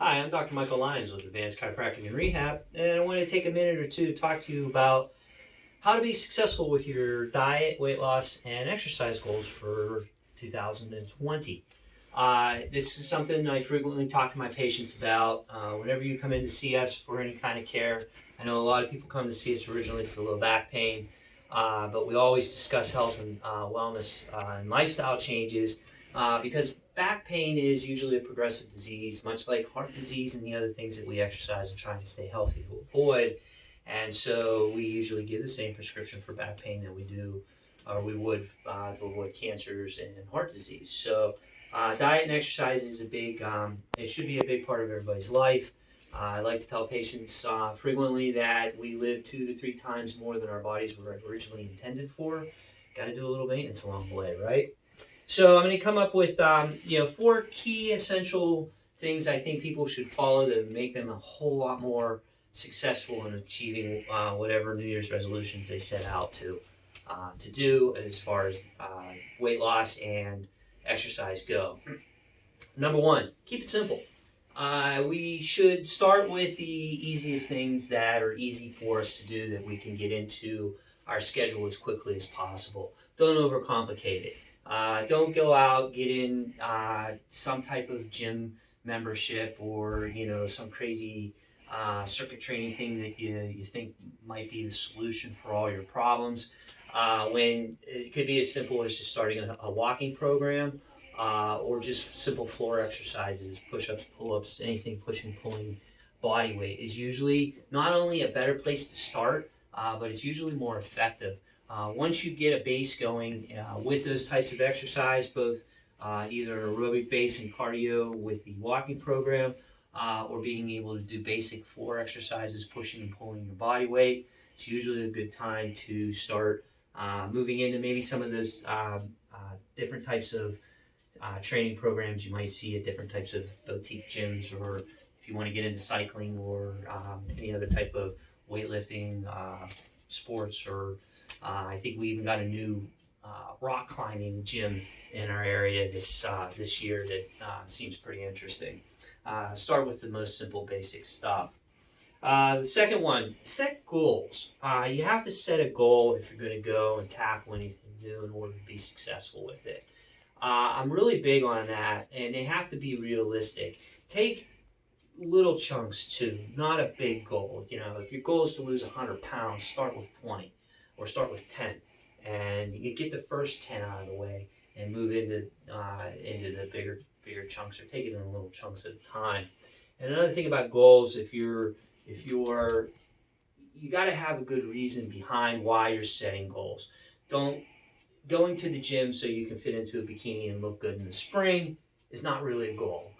Hi, I'm Dr. Michael Lyons with Advanced Chiropractic and Rehab, and I want to take a minute or two to talk to you about how to be successful with your diet, weight loss, and exercise goals for 2020. This is something I frequently talk to my patients about. Whenever you come in to see us for any kind of care, I know a lot of people come to see us originally for low back pain, but we always discuss health and wellness and lifestyle changes because back pain is usually a progressive disease, much like heart disease and the other things that we exercise and try and stay healthy to avoid. And so we usually give the same prescription for back pain that we do, or we would to avoid cancers and heart disease. So diet and exercise is it should be a big part of everybody's life. I like to tell patients frequently that we live 2 to 3 times more than our bodies were originally intended for. Got to do a little maintenance along the way, right? So I'm going to come up with 4 key essential things I think people should follow to make them a whole lot more successful in achieving whatever New Year's resolutions they set out to do as far as weight loss and exercise go. Number one, keep it simple. We should start with the easiest things that are easy for us to do that we can get into our schedule as quickly as possible. Don't overcomplicate it. Don't go out, get in some type of gym membership or some crazy circuit training thing that you think might be the solution for all your problems. When it could be as simple as just starting a walking program or just simple floor exercises, push-ups, pull-ups, anything pushing, pulling body weight is usually not only a better place to start, but it's usually more effective. Once you get a base going with those types of exercise, both either aerobic base and cardio with the walking program, or being able to do basic floor exercises, pushing and pulling your body weight, it's usually a good time to start moving into maybe some of those different types of training programs you might see at different types of boutique gyms, or if you want to get into cycling or any other type of weightlifting sports, or I think we even got a new rock climbing gym in our area this year that seems pretty interesting. Start with the most simple basic stuff. The second one, set goals. You have to set a goal if you're going to go and tackle anything new in order to be successful with it. I'm really big on that, and they have to be realistic. Take little chunks too, not a big goal. If your goal is to lose 100 pounds, start with 20 or start with 10, and you get the first 10 out of the way and move into the bigger chunks, or take it in little chunks at a time. And another thing about goals, you got to have a good reason behind why you're setting goals. Don't Going to the gym so you can fit into a bikini and look good in the spring is not really a goal.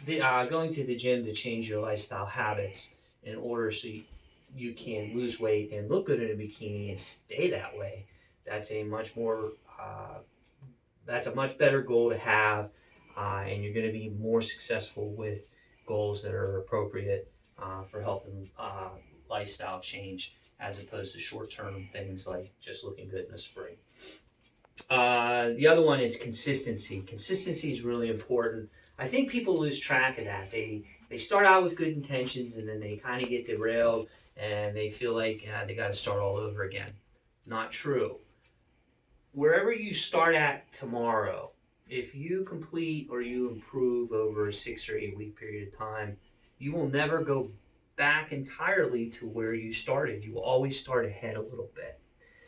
Going to the gym to change your lifestyle habits in order so you can lose weight and look good in a bikini and stay that way. That's a much more that's a much better goal to have, and you're going to be more successful with goals that are appropriate for health and lifestyle change, as opposed to short-term things like just looking good in the spring. The other one is consistency. Consistency is really important. I think people lose track of that. They start out with good intentions, and then they kind of get derailed and they feel like they got to start all over again. Not true. Wherever you start at tomorrow, if you complete or you improve over a 6 or 8 week period of time, you will never go back entirely to where you started. You will always start ahead a little bit.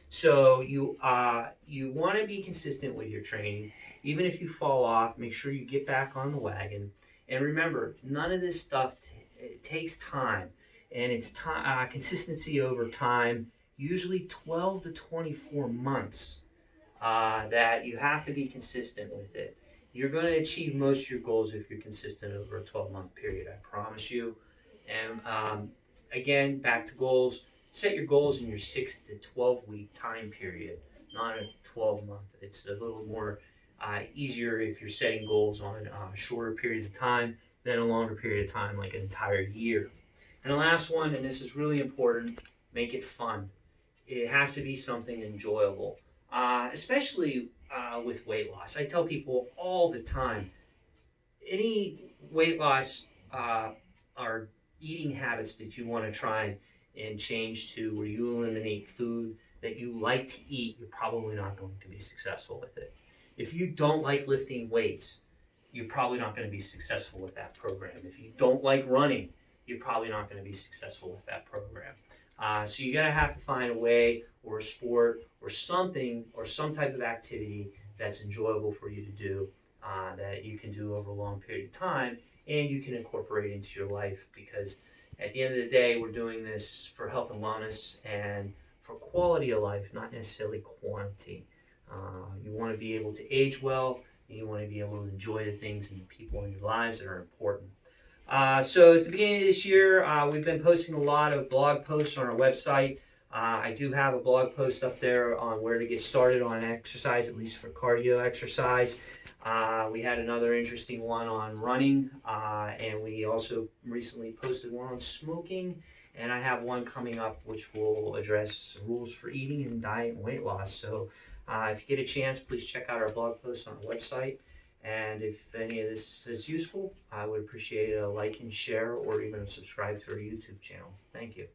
So you want to be consistent with your training. Even if you fall off, make sure you get back on the wagon. And remember, none of this stuff it takes time, and it's consistency over time. Usually 12 to 24 months that you have to be consistent with it. You're going to achieve most of your goals if you're consistent over a 12-month period. I promise you. And again, back to goals. Set your goals in your 6 to 12 week time period, not a 12-month. It's a little more easier if you're setting goals on shorter periods of time than a longer period of time, like an entire year. And the last one, and this is really important, make it fun. It has to be something enjoyable, especially with weight loss. I tell people all the time, any weight loss are eating habits that you want to try and change to where you eliminate food that you like to eat, you're probably not going to be successful with it. If you don't like lifting weights, you're probably not going to be successful with that program. If you don't like running, you're probably not going to be successful with that program. So you're going to have to find a way or a sport or something or some type of activity that's enjoyable for you to do, that you can do over a long period of time and you can incorporate into your life, because at the end of the day, we're doing this for health and wellness and for quality of life, not necessarily quantity. You want to be able to age well, and you want to be able to enjoy the things and the people in your lives that are important. So at the beginning of this year, we've been posting a lot of blog posts on our website. I do have a blog post up there on where to get started on exercise, at least for cardio exercise. We had another interesting one on running, and we also recently posted one on smoking, and I have one coming up which will address rules for eating and diet and weight loss. So if you get a chance, please check out our blog post on our website. And if any of this is useful, I would appreciate a like and share, or even subscribe to our YouTube channel. Thank you.